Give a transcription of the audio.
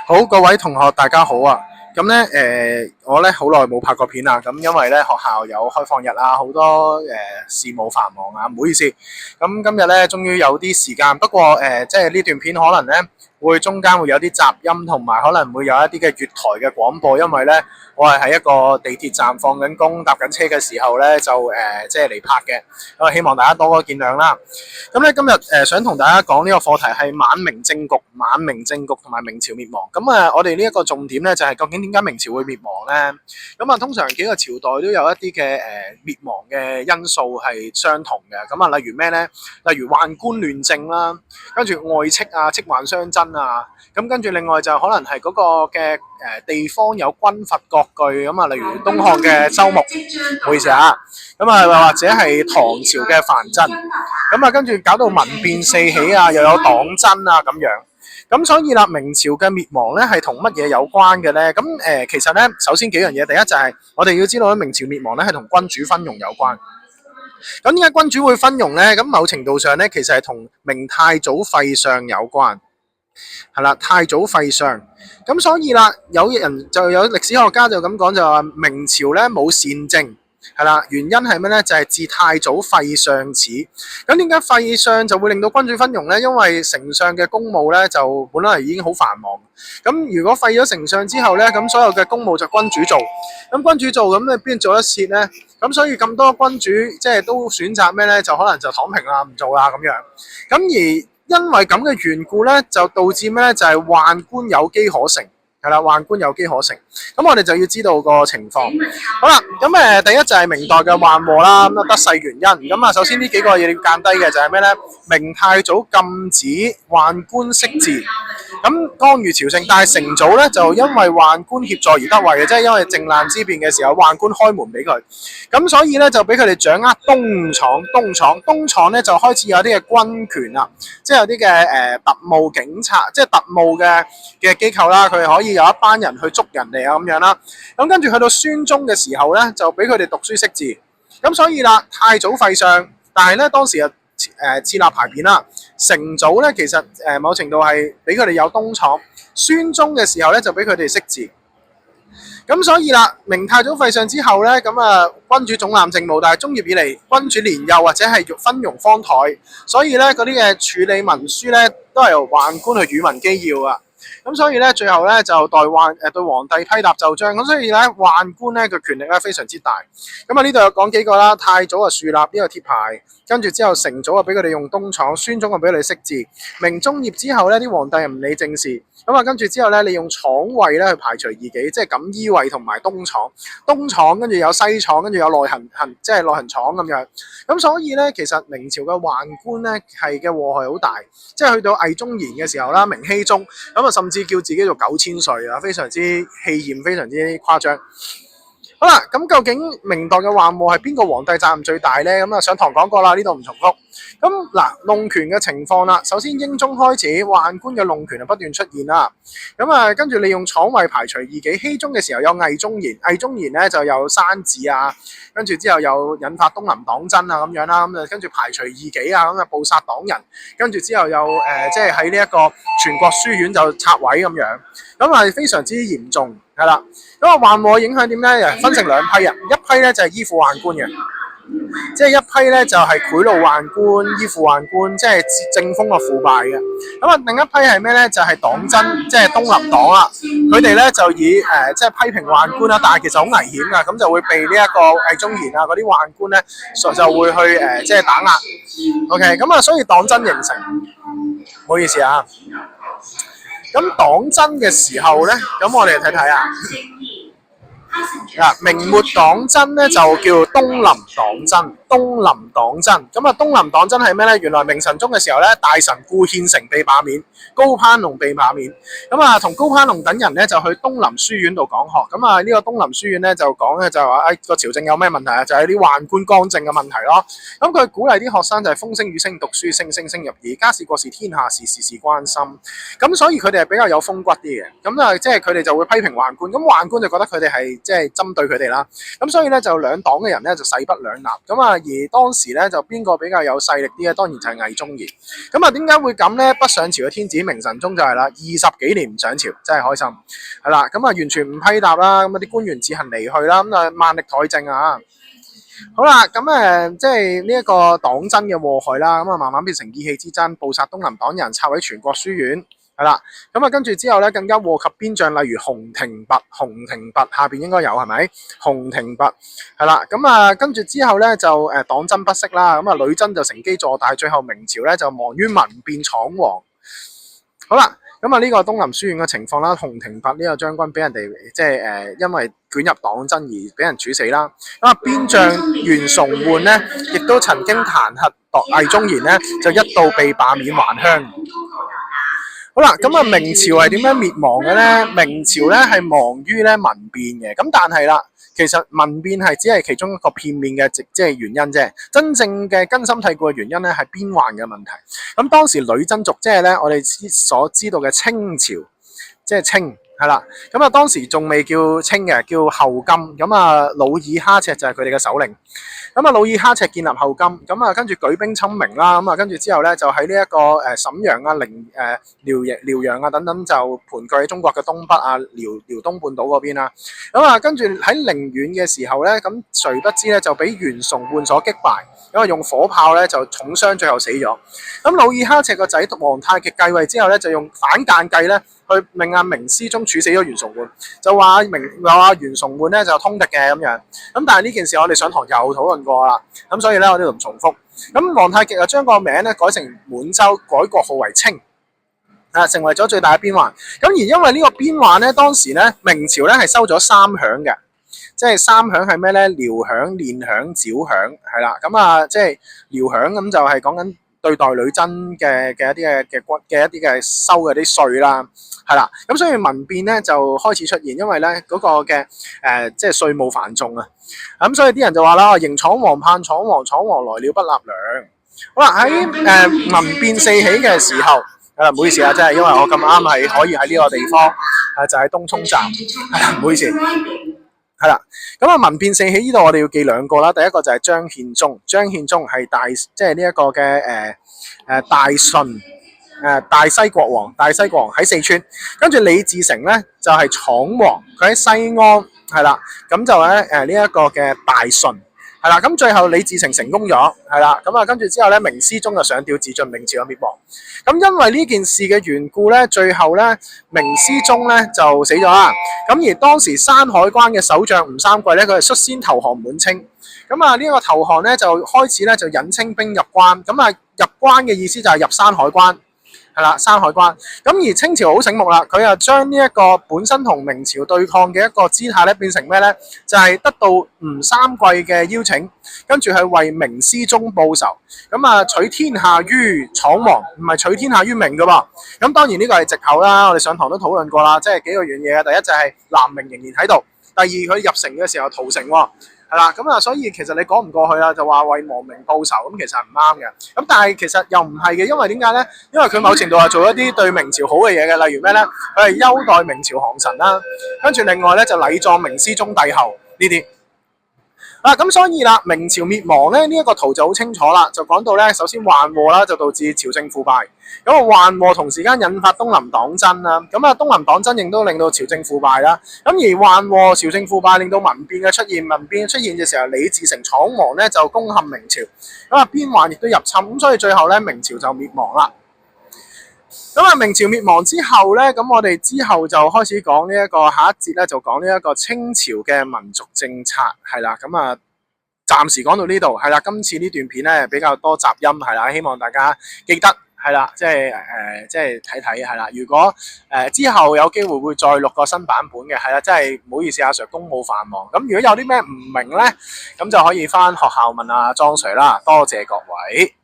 好，各位同學大家好啊！咁咧我咧好耐冇拍過片啦，咁因為咧學校有開放日啊，好多事務繁忙啊，唔好意思。咁今日咧終於有啲時間，不過即係呢段片可能咧會中間會有啲雜音，同埋可能會有一啲嘅月台嘅廣播，因為咧我係喺一個地鐵站放緊工、搭緊車嘅時候咧就即係嚟拍嘅，咁啊希望大家多多見諒啦。咁咧今日想同大家講呢個課題係晚明政局、同埋明朝滅亡。咁我哋呢一個重點咧就係究竟點解明朝會滅亡咧？咁通常幾個朝代都有一啲嘅滅亡嘅因素係相同嘅。咁例如咩咧？例如宦官亂政啦，跟住外戚啊、戚宦相爭啊。咁跟住另外就可能係嗰個嘅地方有軍閥割據。咁例如東漢嘅周牧，唔好意思啊。咁或者係唐朝嘅藩鎮。咁跟住搞到民變四起啊，又有黨爭啊咁樣。咁所以啦，明朝嘅滅亡咧係同乜嘢有關嘅咧？咁其實咧，首先幾樣嘢，第一就係我哋要知道咧，明朝滅亡咧係同君主昏庸有關。咁點解君主會昏庸咧？咁某程度上咧，其實係同明太祖廢相有關。係啦，太祖廢相。咁所以啦，有人就有歷史學家就咁講，就話明朝咧冇善政。係啦，原因係咩咧？就係自太祖廢相始。咁點解廢相就會令到君主昏庸咧？因為丞相嘅公務咧就本來已經好繁忙。咁如果廢咗丞相之後咧，咁所有嘅公務就君主做。咁君主做，咁你邊做得切咧？咁所以咁多君主即係都選擇咩咧？就可能就躺平啦，唔做啦咁樣。咁而因為咁嘅緣故咧，就導致咩咧？就係宦官有機可乘。係啦，宦官有機可乘，咁我哋就要知道個情況。好啦，咁第一就係明代嘅宦禍啦，咁得勢原因。咁首先呢幾個嘢要間低嘅就係咩咧？明太祖禁止宦官識字，咁干預朝政。但係成祖咧就因為宦官協助而得位嘅，即係因為靖難之變嘅時候，宦官開門俾佢，咁所以咧就俾佢哋掌握東廠咧就開始有啲嘅軍權啦，即係有啲嘅特務警察，即係特務嘅機構啦，佢哋可以有一班人去捉人哋啊咁樣啦。咁跟住去到宣宗嘅時候咧，就俾佢哋讀書識字。咁所以啦，太祖廢相，但係咧當時設立牌匾啦。成祖咧其實某程度係俾佢哋有東廠，宣宗嘅時候咧就俾佢哋識字。咁所以啦，明太祖廢相之後咧，君主總攬政務，但係中葉以嚟君主年幼或者係昏庸荒怠，所以咧嗰啲嘅處理文書咧都係由宦官去與民機要啊。咁所以咧，最後咧就對皇帝批答奏章。咁所以咧，宦官咧嘅權力咧非常之大。呢度有講幾個啦。太祖樹立呢個鐵牌，跟住之後成祖俾佢哋用東廠，宣宗俾佢哋識字。明中葉之後咧，啲皇帝唔理政事。跟住之後咧，利用廠尉咧去排除異己，即係錦衣衛同埋東廠。東廠跟住有西廠，跟住有內行即係內行廠咁樣。咁所以咧，其實明朝嘅宦官咧係嘅禍害好大，即係去到魏忠賢嘅時候啦，明熹宗甚至叫自己做9000歲啊，非常之氣焰，非常之誇張。好啦，咁究竟明代嘅宦禍係邊個皇帝責任最大呢？上堂講過啦，呢度唔重複。弄權嘅情況啦，首先英宗開始宦官嘅弄權就不斷出現啦。跟住利用廠尉排除異己。熹宗嘅時候有魏忠賢，魏忠賢咧就有山治啊，跟住之後有引發東林黨爭啊咁樣啦。跟住排除異己啊，捕殺黨人，跟住之後又即係喺呢一個全國書院就拆毀咁樣，係非常之嚴重係啦。宦禍影響點咧？分成兩批人，一批咧就係依附宦官嘅。即係一批咧就係賄賂宦官、依附宦官，即係政風嘅腐敗嘅。另一批係咩咧？就係黨爭，即係東林黨啦。佢哋咧就以即係批評宦官啦，但係其實好危險噶，咁就會被呢一個魏忠賢啊嗰啲宦官咧就會去即係打壓。OK， 所以黨爭形成。唔好意思啊。咁黨爭嘅時候咧，咁我哋睇睇啊。明末黨爭咧就叫東林黨爭。東林黨爭係咩咧？原來明神宗嘅時候咧，大臣顧憲成被罷免，高攀龍被罷免。同高攀龍等人咧就去東林書院度講學。呢個東林書院咧就講咧就話個朝政有咩問題啊？就係啲宦官干政嘅問題咯。佢鼓勵啲學生就係風聲雨聲讀書，聲聲入耳，家事國事天下事，事事關心。所以佢哋係比較有風骨啲嘅。即係佢哋就會批評宦官。宦官就覺得佢哋係即係針對佢哋啦。所以咧就兩黨嘅人咧就勢不兩立。而當時咧就邊個比較有勢力啲咧？當然就係魏忠賢。咁啊，點解會咁咧？不上朝嘅天子明神宗就係啦，20幾年唔上朝，真係開心，係啦。咁啊，完全唔批答啦，咁啊啲官員自行離去啦，咁啊萬歷怠政啊。好啦，咁即係呢一個黨爭嘅禍害啦，咁啊慢慢變成意氣之爭，捕殺東林黨人，拆毀全國書院，係啦。咁啊跟住之後咧，更加禍及邊將，例如洪庭拔下邊應該有係咪？洪庭拔係啦，咁啊跟住之後咧就黨爭不息啦，咁啊女真就乘機坐大，最後明朝咧就亡於民變闖王。好啦。咁啊，呢個東林書院嘅情況啦，洪庭拔呢個將軍俾人哋因為捲入黨爭而俾人處死啦。咁啊，邊將袁崇煥咧，亦都曾經彈劾魏忠賢咧，就一度被罷免還鄉。好啦，咁啊，明朝係點樣滅亡嘅咧？明朝咧係亡於咧民變嘅，咁但係啦。其實民變係只係其中一個片面嘅原因啫，真正嘅根深蒂固嘅原因咧係邊患嘅問題。咁當時女真族即係咧我哋所知道嘅清朝，即係清係啦。咁啊當時仲未叫清嘅，叫後金。咁啊努爾哈赤就係佢哋嘅首領。咁啊努爾哈赤建立後金，咁啊跟住舉兵侵明啦，咁啊跟住之後咧就喺呢一個瀋陽啊、遼陽啊等等就盤踞喺中國嘅東北啊、遼東半島嗰邊啦。咁啊跟住喺寧遠嘅時候咧，咁誰不知咧就俾袁崇煥所擊敗，因為用火炮咧就重傷，最後死咗。咁努爾哈赤個仔皇太極繼位之後咧，就用反間計咧去命阿明思宗處死咗袁崇煥，就話袁崇煥咧就通敵嘅咁樣。咁但係呢件事我哋上堂又討論過啦，咁所以咧我呢度唔重複。咁皇太極就將個名咧改成滿洲，改國號為清，成為咗最大嘅邊患。咁而因為呢個邊患咧，當時咧明朝咧係收咗三響嘅，即係三響係咩咧？遼響、練響、剿響係啦。咁啊，即係遼響咁就係講緊對待女真嘅一啲嘅收嘅啲稅啦。係啦，咁所以民變咧就開始出現，因為咧嗰個嘅即係稅務繁重啊，咁所以啲人就話啦，迎闖王盼闖王，闖王來了不納糧。好啦，喺民變四起嘅時候，唔好意思啊，真係因為我咁啱係可以喺呢個地方，就喺東涌站，唔好意思，係啦，咁啊民變四起呢度我哋要記兩個啦，第一個就係張獻忠，張獻忠係即係呢一個嘅大順。大西國王喺四川，跟住李自成咧就係闖王，佢喺西安係啦，咁就咧呢一個嘅大順係啦，咁最後李自成成功咗係啦，咁啊跟住之後咧明思宗就上吊自盡，明朝嘅滅亡。咁因為呢件事嘅緣故咧，最後咧明思宗咧就死咗啦。咁而當時山海關嘅守將吳三桂咧，佢係率先投降滿清。咁啊呢個投降咧就開始咧就引清兵入關，咁啊入關嘅意思就係入山海關。係啦，山海關。咁而清朝好醒目啦，佢又將呢一個本身同明朝對抗嘅一個姿態咧，變成咩咧？就係得到吳三桂嘅邀請，跟住係為明思宗報仇。咁啊，取天下於闖王，唔係取天下於明噶噃。咁當然呢個係藉口啦，我哋上堂都討論過啦，即係幾個樣嘢。第一就係南明仍然喺度，第二佢入城嘅時候屠城喎。係啦，咁啊，所以其實你講唔過去啦，就話為亡明報仇，咁其實係唔啱嘅。咁但係其實又唔係嘅，因為點解咧？因為佢某程度係做一啲對明朝好嘅嘢嘅，例如咩咧？佢係優待明朝航臣啦，跟住另外咧就禮葬明思宗帝後呢啲。咁所以啦，明朝滅亡咧呢一個圖就好清楚啦，就講到咧，首先宦禍啦，就導致朝政腐敗。咁啊，宦禍同時間引發東林黨爭啦，咁啊東林黨爭亦都令到朝政腐敗啦。咁而宦禍、朝政腐敗令到民變嘅出現，民變出現嘅時候，李自成闖王咧就攻陷明朝，咁啊邊患亦都入侵，咁所以最後咧明朝就滅亡啦。咁啊，明朝滅亡之後咧，咁我哋之後就開始講呢一個下一節咧，就講呢一個清朝嘅民族政策係啦。咁啊，暫時講到呢度係啦。今次呢段片咧比較多雜音係啦，希望大家記得係啦，即係睇睇係啦。如果之後有機會會再錄個新版本嘅係啦，真係唔好意思，阿 Sir 公務繁忙。咁如果有啲咩唔明咧，咁就可以翻學校問阿莊 Sir 啦。多謝各位。